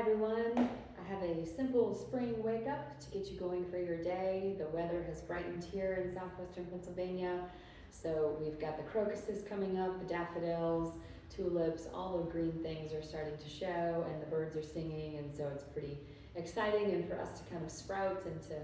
everyone. I have a simple spring wake up to get you going for your day. The weather has brightened here in southwestern Pennsylvania. So we've got the crocuses coming up, the daffodils, tulips, all the green things are starting to show, and the birds are singing, and so it's pretty exciting and for us to kind of sprout and to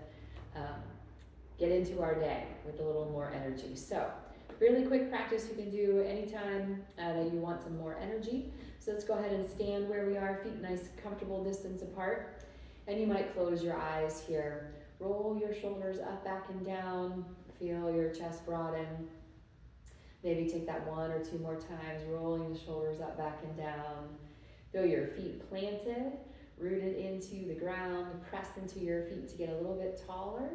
get into our day with a little more energy. So really quick practice you can do anytime that you want some more energy. So let's go ahead and stand where we are, feet nice, comfortable distance apart. And you might close your eyes here. Roll your shoulders up, back, and down. Feel your chest broaden. Maybe take that one or two more times, rolling the shoulders up, back, and down. Feel your feet planted, rooted into the ground. Press into your feet to get a little bit taller.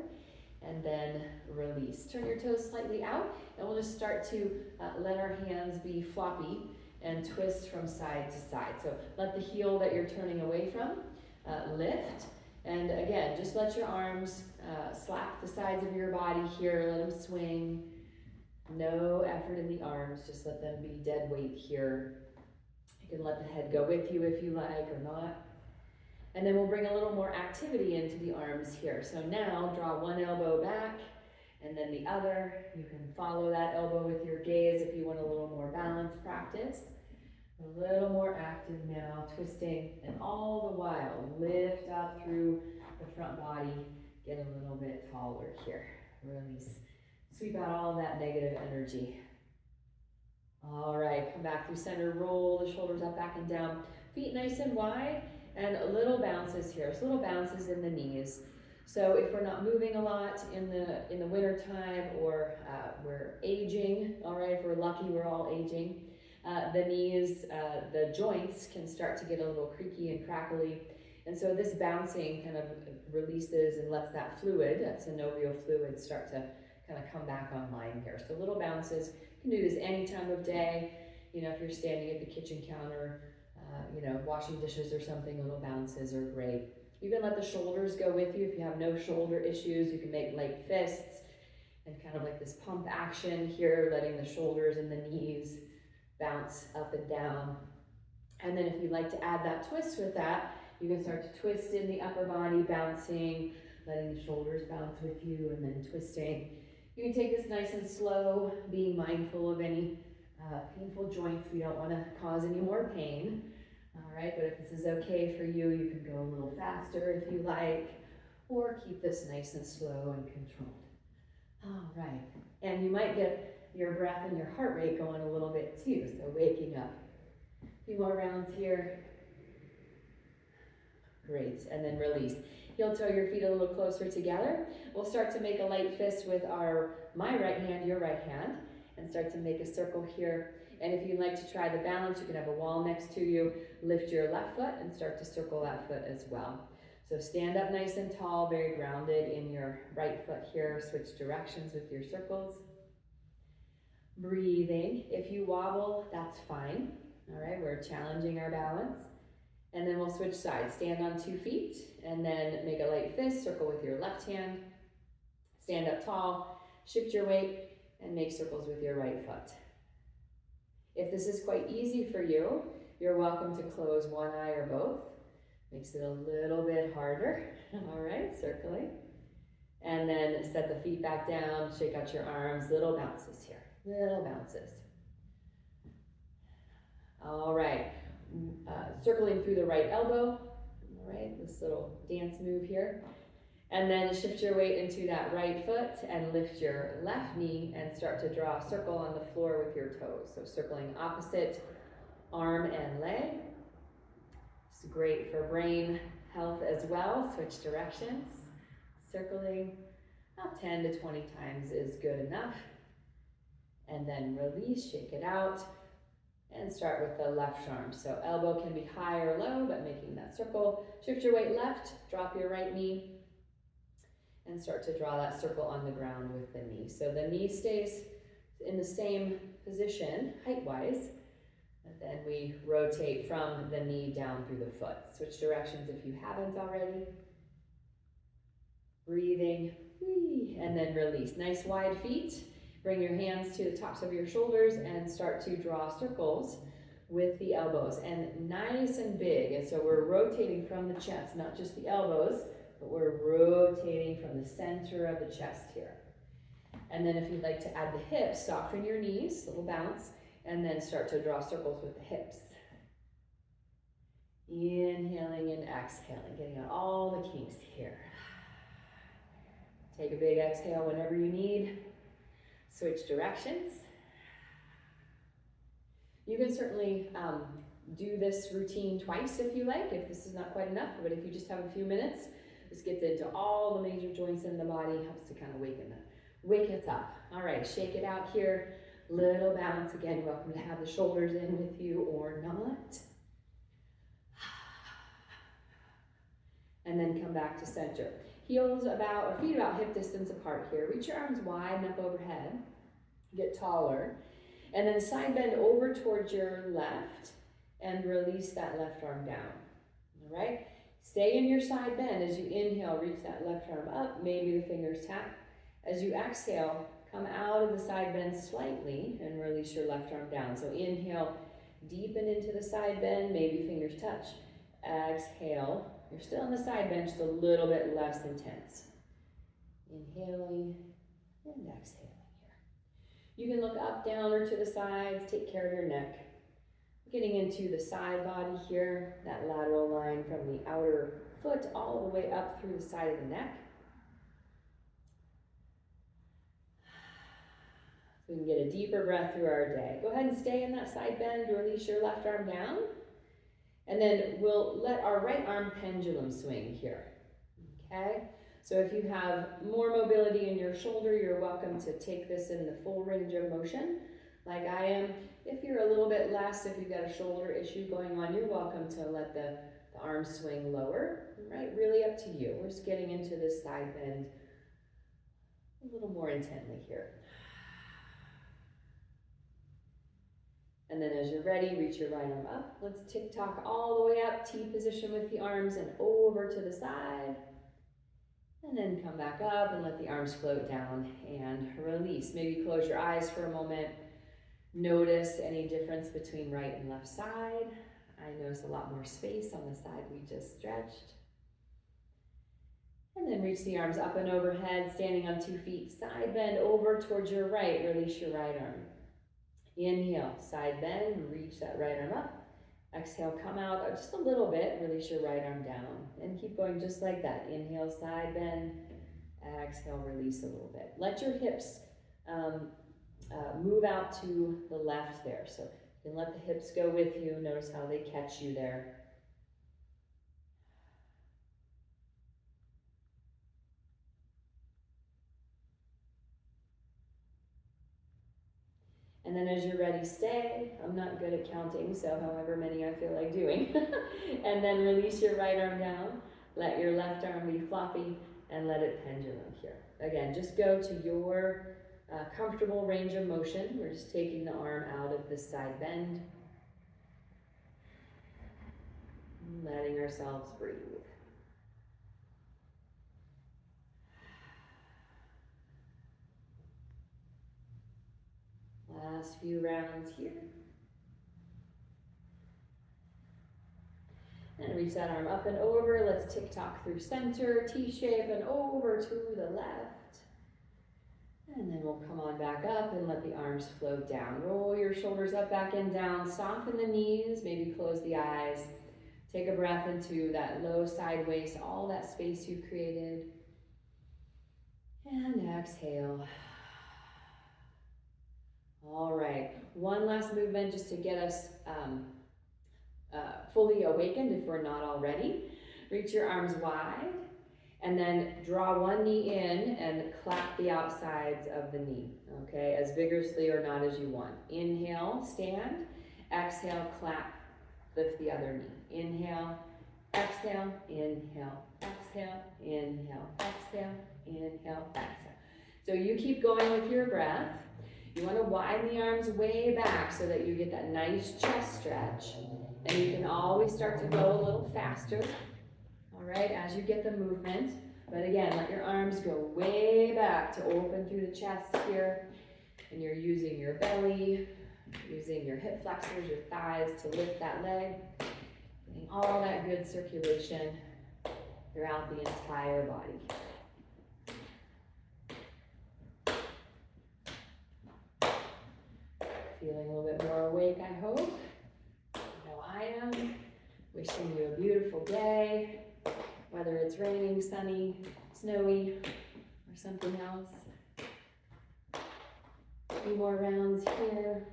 And then release. Turn your toes slightly out, and we'll just start to let our hands be floppy and twist from side to side. So let the heel that you're turning away from lift. And again, just let your arms slap the sides of your body here. Let them swing. No effort in the arms. Just let them be dead weight here. You can let the head go with you if you like or not. And then we'll bring a little more activity into the arms here. So now draw one elbow back and then the other. You can follow that elbow with your gaze if you want a little more balanced practice. A little more active now, twisting, and all the while lift up through the front body, get a little bit taller here. Release. Sweep out all of that negative energy. All right, come back through center, roll the shoulders up, back, and down. Feet nice and wide. And little bounces here, so little bounces in the knees. So if we're not moving a lot in the winter time, or we're aging, all right, if we're lucky, we're all aging, the knees, the joints can start to get a little creaky and crackly. And so this bouncing kind of releases and lets that fluid, that synovial fluid, start to kind of come back online here. So little bounces, you can do this any time of day. You know, if you're standing at the kitchen counter, washing dishes or something, little bounces are great. You can let the shoulders go with you. If you have no shoulder issues, you can make light fists and kind of like this pump action here, letting the shoulders and the knees bounce up and down. And then if you'd like to add that twist with that, you can start to twist in the upper body, bouncing, letting the shoulders bounce with you, and then twisting. You can take this nice and slow, being mindful of any painful joints. We don't want to cause any more pain. All right, but if this is okay for you, you can go a little faster if you like, or keep this nice and slow and controlled. All right, and you might get your breath and your heart rate going a little bit too, so waking up. A few more rounds here. Great, and then release. Heel toe your feet a little closer together. We'll start to make a light fist with my right hand, your right hand, and start to make a circle here. And if you'd like to try the balance, you can have a wall next to you, lift your left foot and start to circle that foot as well. So stand up nice and tall, very grounded in your right foot here. Switch directions with your circles. Breathing. If you wobble, that's fine. All right, we're challenging our balance. And then we'll switch sides. Stand on 2 feet and then make a light fist, circle with your left hand. Stand up tall, shift your weight, and make circles with your right foot. If this is quite easy for you, you're welcome to close one eye or both. Makes it a little bit harder. All right, circling. And then set the feet back down, shake out your arms, little bounces here, little bounces. All right, circling through the right elbow. All right, this little dance move here. And then shift your weight into that right foot and lift your left knee and start to draw a circle on the floor with your toes. So circling opposite arm and leg. It's great for brain health as well. Switch directions. Circling about 10 to 20 times is good enough. And then release, shake it out. And start with the left arm. So elbow can be high or low, but making that circle. Shift your weight left, drop your right knee, and start to draw that circle on the ground with the knee. So the knee stays in the same position, height-wise, and then we rotate from the knee down through the foot. Switch directions if you haven't already. Breathing, and then release. Nice wide feet. Bring your hands to the tops of your shoulders and start to draw circles with the elbows, and nice and big. And so we're rotating from the chest, not just the elbows, but we're rotating from the center of the chest here. And then if you'd like to add the hips, soften your knees, little bounce, and then start to draw circles with the hips. Inhaling and exhaling, getting out all the kinks here. Take a big exhale whenever you need. Switch directions. You can certainly do this routine twice if you like, if this is not quite enough, but if you just have a few minutes, this gets into all the major joints in the body, helps to kind of wake us up. All right, shake it out here. Little balance again. You're welcome to have the shoulders in with you or not. And then come back to center. Heels about, or feet about hip distance apart here. Reach your arms wide and up overhead. Get taller. And then side bend over towards your left and release that left arm down. All right? Stay in your side bend as you inhale, reach that left arm up, maybe the fingers tap. As you exhale, come out of the side bend slightly and release your left arm down. So inhale, deepen into the side bend, maybe fingers touch. Exhale, you're still in the side bend, just a little bit less intense. Inhaling and exhaling here. You can look up, down, or to the sides, take care of your neck. Getting into the side body here, that lateral line from the outer foot all the way up through the side of the neck. So we can get a deeper breath through our day. Go ahead and stay in that side bend, release your left arm down. And then we'll let our right arm pendulum swing here, okay? So if you have more mobility in your shoulder, you're welcome to take this in the full range of motion, like I am. If you're a little bit less, if you've got a shoulder issue going on, you're welcome to let the arm swing lower, right? Really up to you. We're just getting into this side bend a little more intently here. And then as you're ready, reach your right arm up. Let's tick-tock all the way up, T position with the arms and over to the side. And then come back up and let the arms float down and release. Maybe close your eyes for a moment. Notice any difference between right and left side. I notice a lot more space on the side we just stretched. And then reach the arms up and overhead, standing on 2 feet. Side bend over towards your right. Release your right arm. Inhale, side bend, reach that right arm up. Exhale, come out just a little bit, release your right arm down. And keep going just like that. Inhale, side bend. Exhale, release a little bit. Let your hips move out to the left there. So you can let the hips go with you. Notice how they catch you there. And then as you're ready, stay. I'm not good at counting, so however many I feel like doing. And then release your right arm down. Let your left arm be floppy and let it pendulum here. Again, just go to your comfortable range of motion. We're just taking the arm out of this side bend. Letting ourselves breathe. Last few rounds here. And reach that arm up and over. Let's tick-tock through center, T-shape, and over to the left. And then we'll come on back up and let the arms float down. Roll your shoulders up, back, and down. Soften the knees, maybe close the eyes. Take a breath into that low side waist, all that space you created. And exhale. All right, one last movement just to get us fully awakened if we're not already. Reach your arms wide and then draw one knee in and clap the outsides of the knee, okay, as vigorously or not as you want. Inhale, stand. Exhale, clap, lift the other knee. Inhale, exhale, inhale, exhale, inhale, exhale, inhale, exhale. So you keep going with your breath. You want to widen the arms way back so that you get that nice chest stretch. And you can always start to go a little faster, all right, as you get the movement. But again, let your arms go way back to open through the chest here. And you're using your belly, using your hip flexors, your thighs to lift that leg, getting all that good circulation throughout the entire body. Feeling a little bit more awake, I hope. I know I am. Wishing you a beautiful day, whether it's raining, sunny, snowy, or something else. A few more rounds here.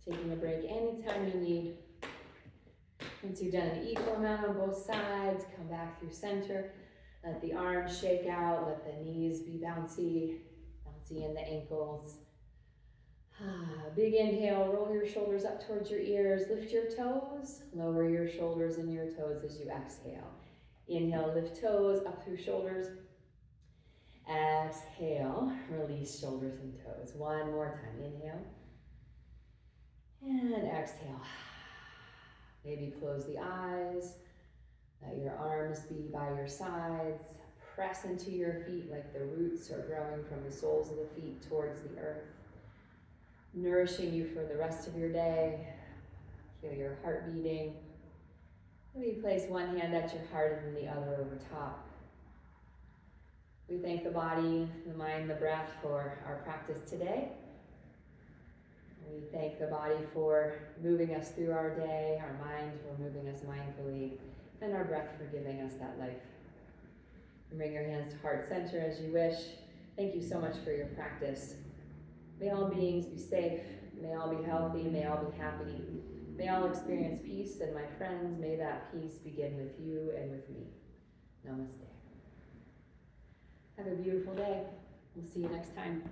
Taking a break anytime you need. Once you've done an equal amount on both sides, come back through center. Let the arms shake out, let the knees be bouncy, bouncy in the ankles. Big inhale, roll your shoulders up towards your ears, lift your toes, lower your shoulders and your toes as you exhale. Inhale, lift toes up through shoulders. Exhale, release shoulders and toes. One more time, inhale. And exhale. Maybe close the eyes, let your arms be by your sides. Press into your feet like the roots are growing from the soles of the feet towards the earth. Nourishing you for the rest of your day. Feel your heart beating. Maybe place one hand at your heart and then the other over top. We thank the body, the mind, the breath for our practice today. We thank the body for moving us through our day, our mind for moving us mindfully, and our breath for giving us that life. And bring your hands to heart center as you wish. Thank you so much for your practice. May all beings be safe, may all be healthy, may all be happy, may all experience peace, and my friends, may that peace begin with you and with me. Namaste. Have a beautiful day. We'll see you next time.